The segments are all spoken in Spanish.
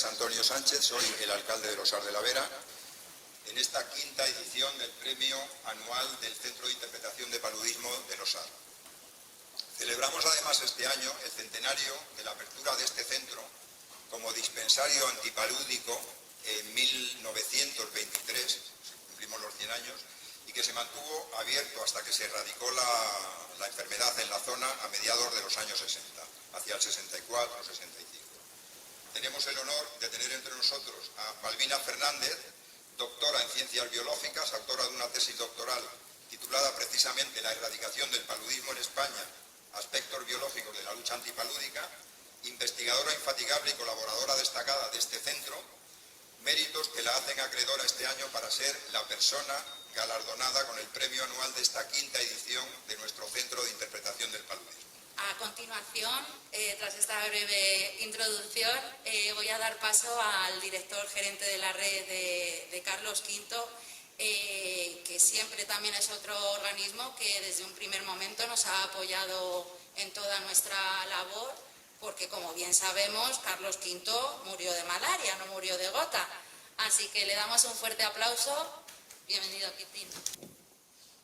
es Antonio Sánchez, soy el alcalde de Los Arts de la Vera, en esta quinta edición del Premio Anual del Centro de Interpretación de Paludismo de Los Arts. Celebramos además este año el centenario de la apertura de este centro como dispensario antipalúdico en 1923, cumplimos los 100 años, y que se mantuvo abierto hasta que se erradicó la enfermedad en la zona a mediados de los años 60, hacia el 64 o 65. Tenemos el honor de tener entre nosotros a Malvina Fernández, doctora en Ciencias Biológicas, autora de una tesis doctoral titulada precisamente La erradicación del paludismo en España, aspectos biológicos de la lucha antipalúdica, investigadora infatigable y colaboradora destacada de este centro, méritos que la hacen acreedora este año para ser la persona galardonada con el premio anual de esta quinta edición de nuestro Centro de Interpretación del Paludismo. A continuación, tras esta breve introducción, voy a dar paso al director gerente de la red de Carlos V, que siempre también es otro organismo que desde un primer momento nos ha apoyado en toda nuestra labor, porque como bien sabemos, Carlos V murió de malaria, no murió de gota. Así que le damos un fuerte aplauso. Bienvenido, Quintín.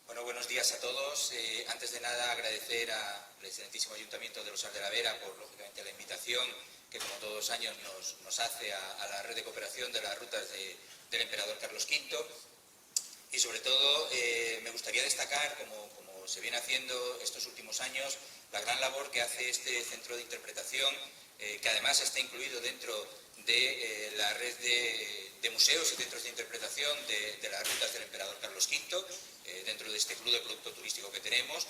Bueno, buenos días a todos. Antes de nada, agradecer al excelentísimo Ayuntamiento de Los Arts de la Vera por, lógicamente, la invitación que, como todos los años, nos hace a la red de cooperación de las rutas del emperador Carlos V. Y, sobre todo, me gustaría destacar, como se viene haciendo estos últimos años, la gran labor que hace este centro de interpretación, que además está incluido dentro de la red de museos y centros de interpretación de las rutas del emperador Carlos V, dentro de este club de producto turístico que tenemos,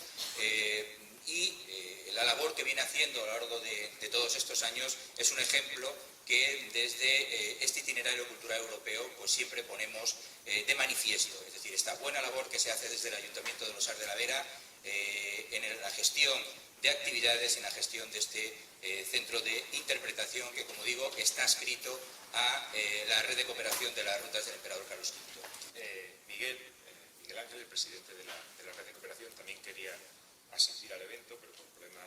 y la labor que viene haciendo a lo largo de todos estos años es un ejemplo que desde este itinerario cultural europeo pues siempre ponemos de manifiesto, es decir, esta buena labor que se hace desde el Ayuntamiento de Los Arts de la Vera en la gestión de actividades, en la gestión de este centro de interpretación que, como digo, está adscrito a la red de cooperación de las rutas del emperador Carlos V. Miguel Ángel, el presidente de la red de cooperación, también quería asistir al evento, pero por problema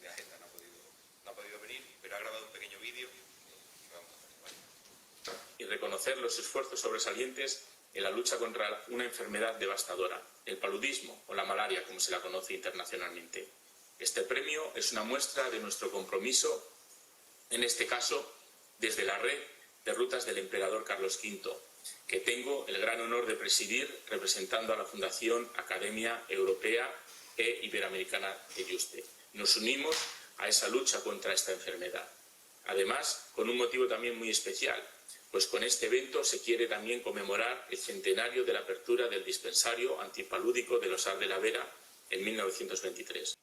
de agenda no ha podido venir, pero ha grabado un pequeño vídeo que vamos a hacer. Y reconocer los esfuerzos sobresalientes en la lucha contra una enfermedad devastadora, el paludismo o la malaria, como se la conoce internacionalmente. Este premio es una muestra de nuestro compromiso, en este caso, desde la red de rutas del emperador Carlos V, que tengo el gran honor de presidir representando a la Fundación Academia Europea e Iberoamericana de Yuste. Nos unimos a esa lucha contra esta enfermedad. Además, con un motivo también muy especial, pues con este evento se quiere también conmemorar el centenario de la apertura del dispensario antipalúdico de Los Arts de la Vera en 1923.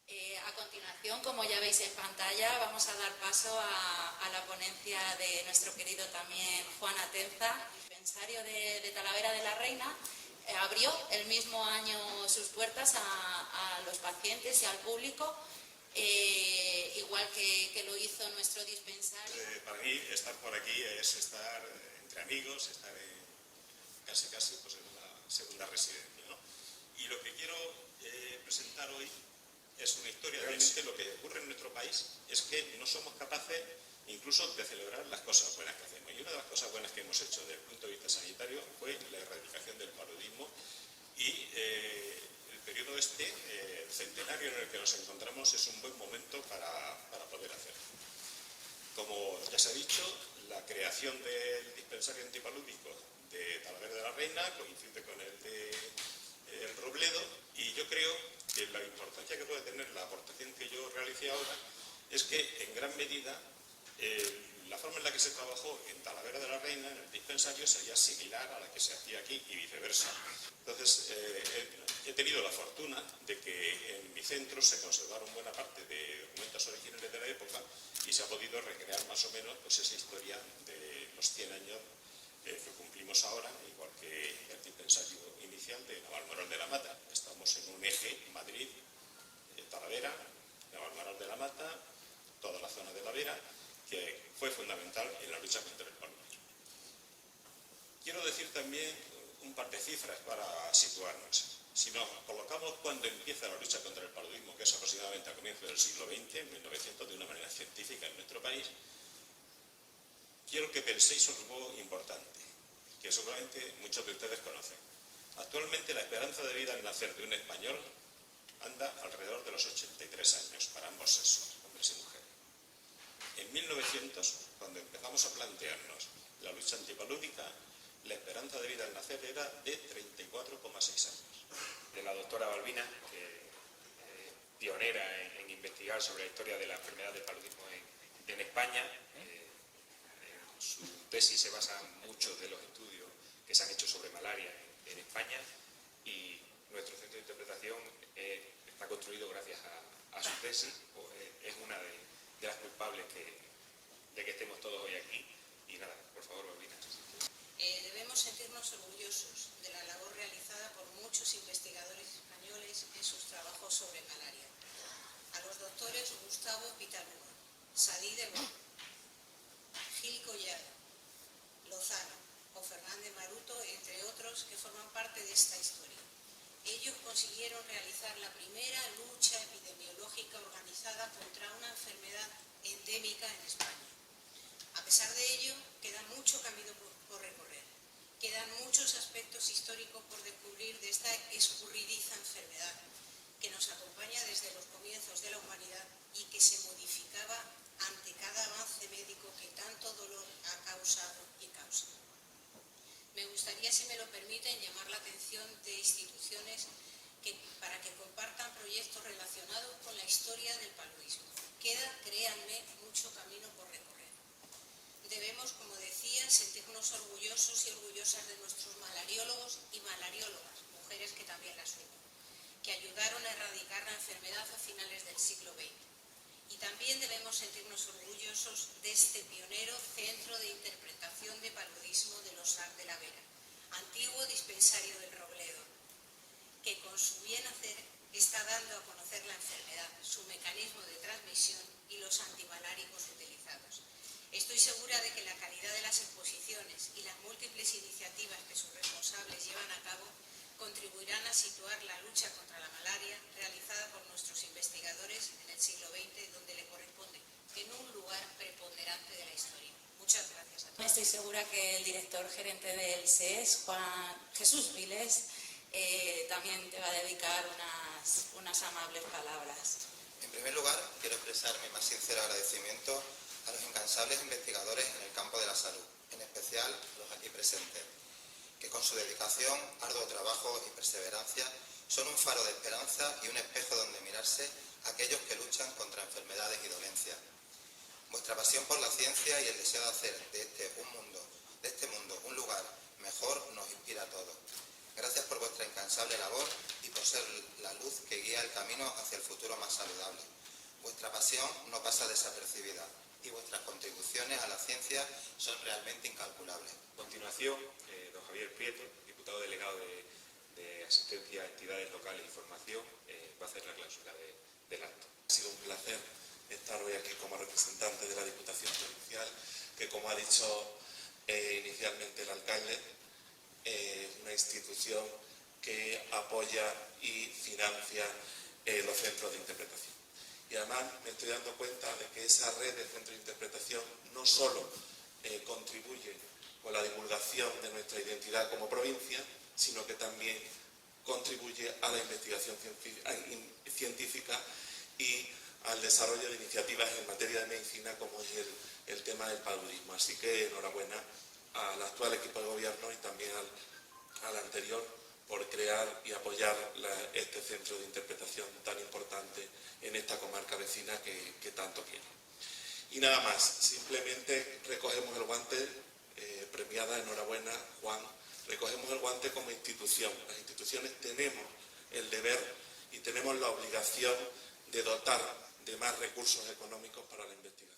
A continuación, como ya veis en pantalla, vamos a dar paso a la ponencia de nuestro querido también Juan Atenza. El dispensario de Talavera de la Reina abrió el mismo año sus puertas a los pacientes y al público, igual que lo hizo nuestro dispensario. Para mí estar por aquí es estar entre amigos, estar casi pues en una segunda residencia, ¿no? Y lo que quiero presentar hoy es una historia. Realmente lo que ocurre en nuestro país es que no somos capaces incluso de celebrar las cosas buenas que hacemos. Y una de las cosas buenas que hemos hecho desde el punto de vista sanitario fue la erradicación del paludismo y el periodo el centenario en el que nos encontramos es un buen momento para poder hacerlo. Como ya se ha dicho, la creación del dispensario antipalúdico de Talavera de la Reina coincide con el de El Robledo, y yo creo que la importancia que puede tener la aportación que yo realicé ahora es que en gran medida la forma en la que se trabajó en Talavera de la Reina, en el dispensario, sería similar a la que se hacía aquí y viceversa. Entonces, he tenido la fortuna de que en mi centro se conservaron buena parte de documentos originales de la época y se ha podido recrear más o menos pues, esa historia de los 100 años que cumplimos ahora, igual que el dispensario inicial de Navalmoral de la Mata. Estamos en un eje Madrid, Talavera, Navalmoral de la Mata, toda la zona de la Vera, que fue fundamental en la lucha contra el paludismo. Quiero decir también un par de cifras para situarnos. Si nos colocamos cuando empieza la lucha contra el paludismo, que es aproximadamente a comienzos del siglo XX, en 1900, de una manera científica en nuestro país, quiero que penséis algo importante, que seguramente muchos de ustedes conocen. Actualmente la esperanza de vida al nacer de un español anda alrededor de los 83 años para ambos sexos, hombres y mujeres. En 1900, cuando empezamos a plantearnos la lucha antipalúdica, la esperanza de vida al nacer era de 34,6 años. De la doctora Balbina, que pionera en investigar sobre la historia de la enfermedad del paludismo en España. En su tesis se basan muchos de los estudios que se han hecho sobre malaria en España, y nuestro centro de interpretación está construido gracias a su tesis. Es una de las culpables de que estemos todos hoy aquí. Y nada, por favor, Balbina. Debemos sentirnos orgullosos de la labor realizada por muchos investigadores españoles en sus trabajos sobre malaria. A los doctores Gustavo Pitalúa, Sadí de Bon, Gil Collado, Lozano o Fernández Maruto, entre otros, que forman parte de esta historia. Ellos consiguieron realizar la primera lucha epidemiológica organizada contra una enfermedad endémica en España. A pesar de ello, queda mucho camino por recorrer. Quedan muchos aspectos históricos por descubrir de esta escurridiza enfermedad que nos acompaña desde los comienzos de la humanidad y que se modificaba ante cada avance médico que tanto dolor ha causado y causa. Me gustaría, si me lo permiten, llamar la atención de instituciones para que compartan proyectos relacionados con la historia del paludismo. Queda, créanme, mucho camino por recorrer. Debemos, como decía, sentirnos orgullosos y orgullosas de nuestros malariólogos y malariólogas, mujeres que también las hubo, que ayudaron a erradicar la enfermedad a finales del siglo XX. Y también debemos sentirnos orgullosos de este pionero centro de interpretación de paludismo de los Sar de la Vera, antiguo dispensario del Robledo, que con su bien hacer está dando a conocer la enfermedad, su mecanismo de transmisión y los antimaláricos utilizados. Estoy segura de que la calidad de las exposiciones y las múltiples iniciativas que sus responsables llevan a cabo contribuirán a situar la lucha contra la malaria realizada por nuestros investigadores en el siglo XX, donde le corresponde, en un lugar preponderante de la historia. Muchas gracias a todos. Estoy segura que el director gerente del SES, Juan Jesús Viles, también te va a dedicar unas amables palabras. En primer lugar, quiero expresar mi más sincero agradecimiento a los incansables investigadores en el campo de la salud, en especial los aquí presentes, que con su dedicación, arduo trabajo y perseverancia son un faro de esperanza y un espejo donde mirarse a aquellos que luchan contra enfermedades y dolencias. Vuestra pasión por la ciencia y el deseo de hacer de este mundo un lugar mejor nos inspira a todos. Gracias por vuestra incansable labor y por ser la luz que guía el camino hacia el futuro más saludable. Vuestra pasión no pasa desapercibida y vuestras contribuciones a la ciencia son realmente incalculables. A continuación, don Javier Prieto, diputado delegado de Asistencia a Entidades Locales y Formación, va a hacer la clausura del acto. Ha sido un placer estar hoy aquí como representante de la Diputación Provincial, que, como ha dicho inicialmente el alcalde, es una institución que apoya y financia los centros de interpretación. Y además me estoy dando cuenta de que esa red de centros de interpretación no solo contribuye con la divulgación de nuestra identidad como provincia, sino que también contribuye a la investigación científica y al desarrollo de iniciativas en materia de medicina, como es el tema del paludismo. Así que enhorabuena al actual equipo de gobierno y también al anterior por crear y apoyar este centro de interpretación tan importante en esta comarca vecina que tanto quiere. Y nada más, simplemente recogemos el guante, premiada, enhorabuena, Juan, recogemos el guante como institución. Las instituciones tenemos el deber y tenemos la obligación de dotar de más recursos económicos para la investigación.